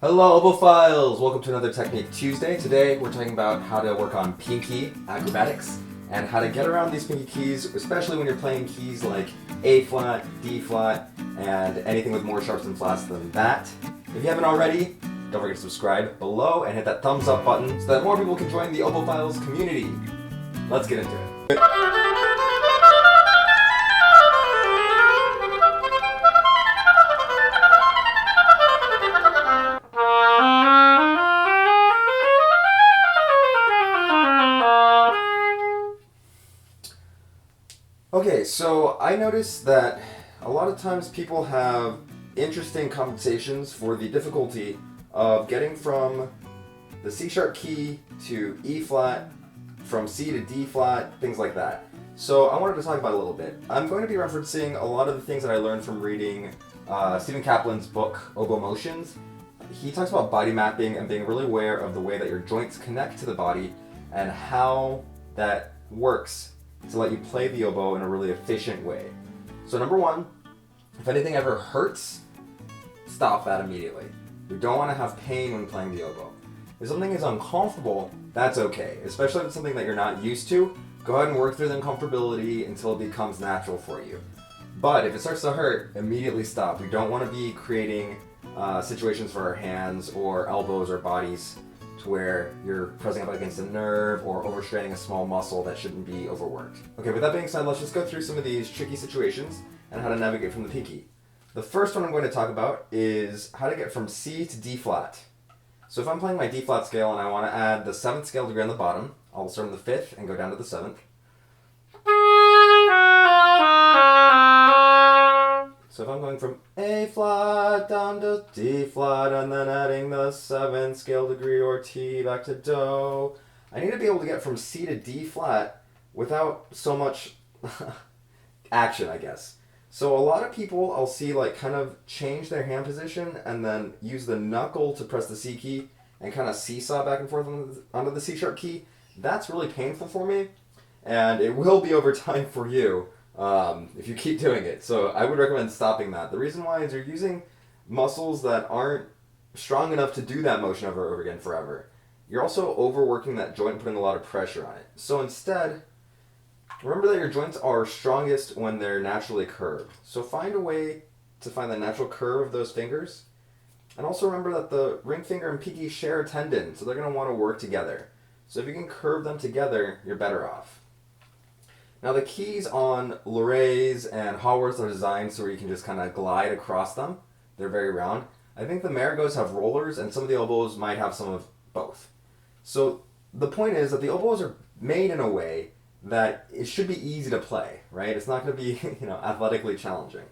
Hello, Opophiles! Welcome to another Technique Tuesday. Today we're talking about how to work on pinky acrobatics and how to get around these pinky keys, especially when you're playing keys like A flat, D flat, and anything with more sharps and flats than that. If you haven't already, don't forget to subscribe below and hit that thumbs up button so that more people can join the Opophiles community. Let's get into it. Okay, so I noticed that a lot of times people have interesting compensations for the difficulty of getting from the C sharp key to E flat, from C to D flat, things like that. So I wanted to talk about it a little bit. I'm going to be referencing a lot of the things that I learned from reading Stephen Kaplan's book, Oboe Motions. He talks about body mapping and being really aware of the way that your joints connect to the body and how that works to let you play the oboe in a really efficient way. So number one, if anything ever hurts, stop that immediately. You don't want to have pain when playing the oboe. If something is uncomfortable, that's okay, especially if it's something that you're not used to. Go ahead and work through the uncomfortability until it becomes natural for you. But if it starts to hurt, immediately stop. We don't want to be creating situations for our hands or elbows or bodies to where you're pressing up against a nerve or overstraining a small muscle that shouldn't be overworked. Okay, with that being said, let's just go through some of these tricky situations and how to navigate from the pinky. The first one I'm going to talk about is how to get from C to D flat. So if I'm playing my D flat scale and I want to add the 7th scale degree on the bottom, I'll start on the 5th and go down to the 7th. So if I'm going from A flat down to D flat and then adding the 7th scale degree or T back to Do, I need to be able to get from C to D flat without so much action, I guess. So a lot of people I'll see like kind of change their hand position and then use the knuckle to press the C key and kind of seesaw back and forth onto the C sharp key. That's really painful for me, and it will be over time for you if you keep doing it. So I would recommend stopping that. The reason why is you're using muscles that aren't strong enough to do that motion over and over again forever. You're also overworking that joint and putting a lot of pressure on it. So instead, remember that your joints are strongest when they're naturally curved. So find a way to find the natural curve of those fingers. And also remember that the ring finger and pinky share a tendon, so they're going to want to work together. So if you can curve them together, you're better off. Now the keys on Lorrays and Haworths are designed so you can just kind of glide across them. They're very round. I think the Marigos have rollers, and some of the oboes might have some of both. So the point is that the oboes are made in a way that it should be easy to play, right? It's not going to be, athletically challenging.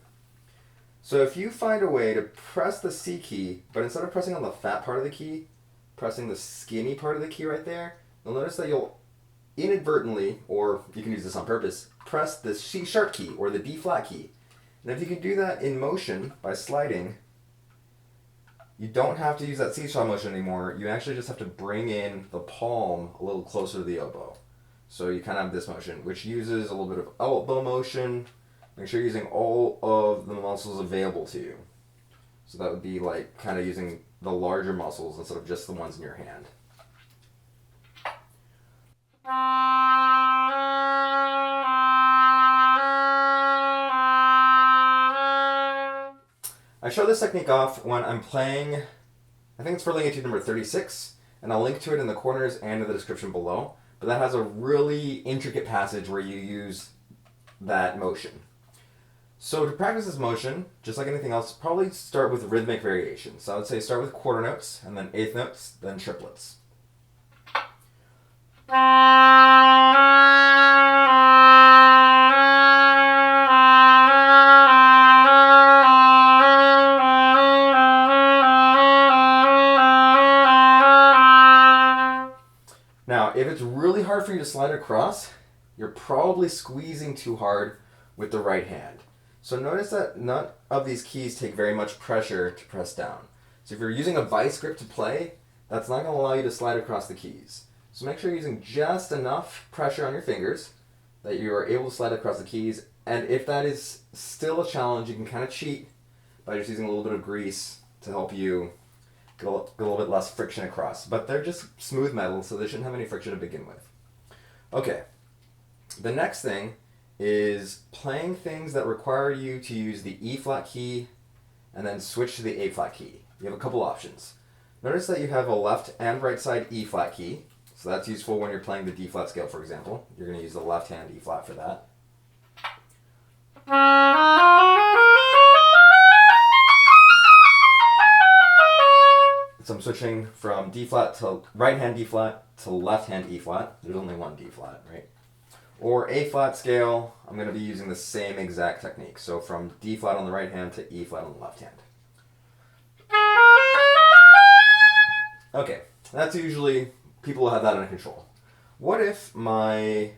So if you find a way to press the C key, but instead of pressing on the fat part of the key, pressing the skinny part of the key right there, you'll notice that you'll inadvertently, or you can use this on purpose, press the C sharp key or the D flat key. And if you can do that in motion by sliding, you don't have to use that seesaw motion anymore. You actually just have to bring in the palm a little closer to the oboe. So you kind of have this motion, which uses a little bit of elbow motion. Make sure you're using all of the muscles available to you. So that would be like kind of using the larger muscles instead of just the ones in your hand. I show this technique off when I'm playing, I think it's for Etude number 36, and I'll link to it in the corners and in the description below. But that has a really intricate passage where you use that motion. So to practice this motion, just like anything else, probably start with rhythmic variations. So I would say start with quarter notes, and then eighth notes, then triplets. Now, if it's really hard for you to slide across, you're probably squeezing too hard with the right hand. So notice that none of these keys take very much pressure to press down. So if you're using a vice grip to play, that's not going to allow you to slide across the keys. So make sure you're using just enough pressure on your fingers that you are able to slide across the keys. And if that is still a challenge, you can kind of cheat by just using a little bit of grease to help you get a little bit less friction across. But they're just smooth metal, so they shouldn't have any friction to begin with. Okay, the next thing is playing things that require you to use the E flat key and then switch to the A flat key. You have a couple options. Notice that you have a left and right side E flat key, so that's useful when you're playing the D flat scale, for example. You're going to use the left hand E flat for that. So I'm switching from D flat to right hand D flat to left hand E flat. There's only one D flat, right? Or A flat scale, I'm going to be using the same exact technique. So from D flat on the right hand to E flat on the left hand. Okay, that's usually, people have that under control. What if my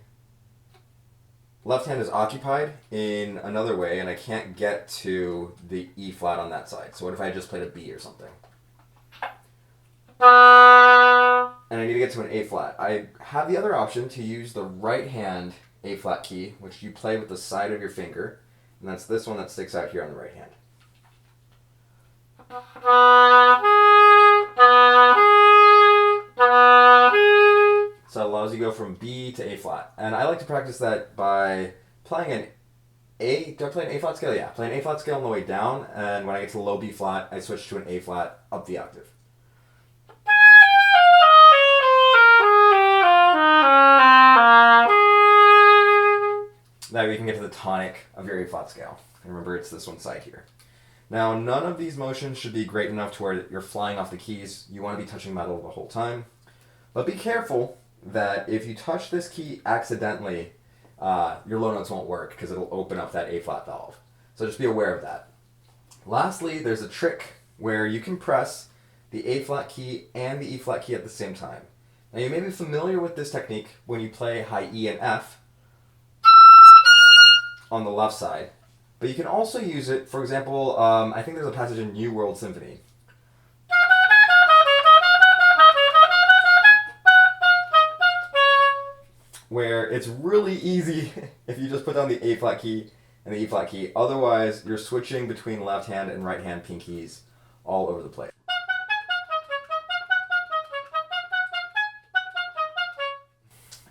left hand is occupied in another way and I can't get to the E flat on that side? So what if I just played a B or something? And I need to get to an A flat. I have the other option to use the right hand A flat key, which you play with the side of your finger, and that's this one that sticks out here on the right hand. So it allows you to go from B to A flat. And I like to practice that by playing an A, do I play an A flat scale? Yeah, play an A flat scale on the way down, and when I get to the low B flat, I switch to an A flat up the octave. That way you can get to the tonic of your A flat scale. And remember, it's this one side here. Now, none of these motions should be great enough to where you're flying off the keys. You want to be touching metal the whole time. But be careful that if you touch this key accidentally, your low notes won't work because it'll open up that A flat valve. So just be aware of that. Lastly, there's a trick where you can press the A flat key and the E flat key at the same time. Now, you may be familiar with this technique when you play high E and F on the left side, but you can also use it, for example, I think there's a passage in New World Symphony where it's really easy if you just put down the A flat key and the E flat key. Otherwise, you're switching between left hand and right hand pinkies all over the place.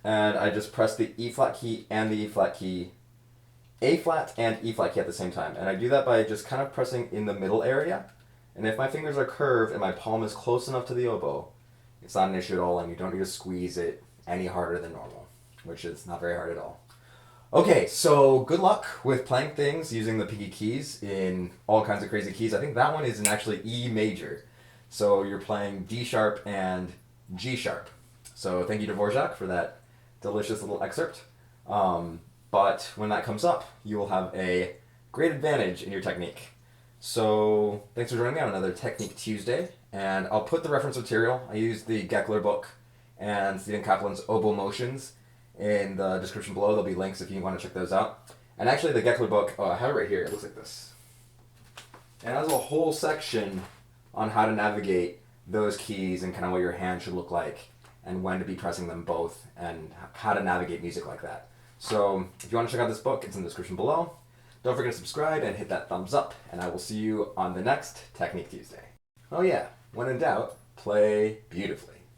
And I just press the E flat key and the E flat key, A flat and E flat key at the same time. And I do that by just kind of pressing in the middle area. And if my fingers are curved and my palm is close enough to the oboe, it's not an issue at all, and you don't need to squeeze it any harder than normal, which is not very hard at all. Okay, so good luck with playing things using the pinky keys in all kinds of crazy keys. I think that one is in actually E major. So you're playing D sharp and G sharp. So thank you to Dvorak for that delicious little excerpt. But when that comes up, you will have a great advantage in your technique. So thanks for joining me on another Technique Tuesday, and I'll put the reference material. I used the Geckler book and Stephen Kaplan's Oboe Motions in the description below. There'll be links if you want to check those out. And actually the Geckler book, I have it right here, it looks like this. And it has a whole section on how to navigate those keys and kind of what your hand should look like and when to be pressing them both and how to navigate music like that. So if you want to check out this book, it's in the description below. Don't forget to subscribe and hit that thumbs up, and I will see you on the next Technique Tuesday. Oh yeah, when in doubt, play beautifully.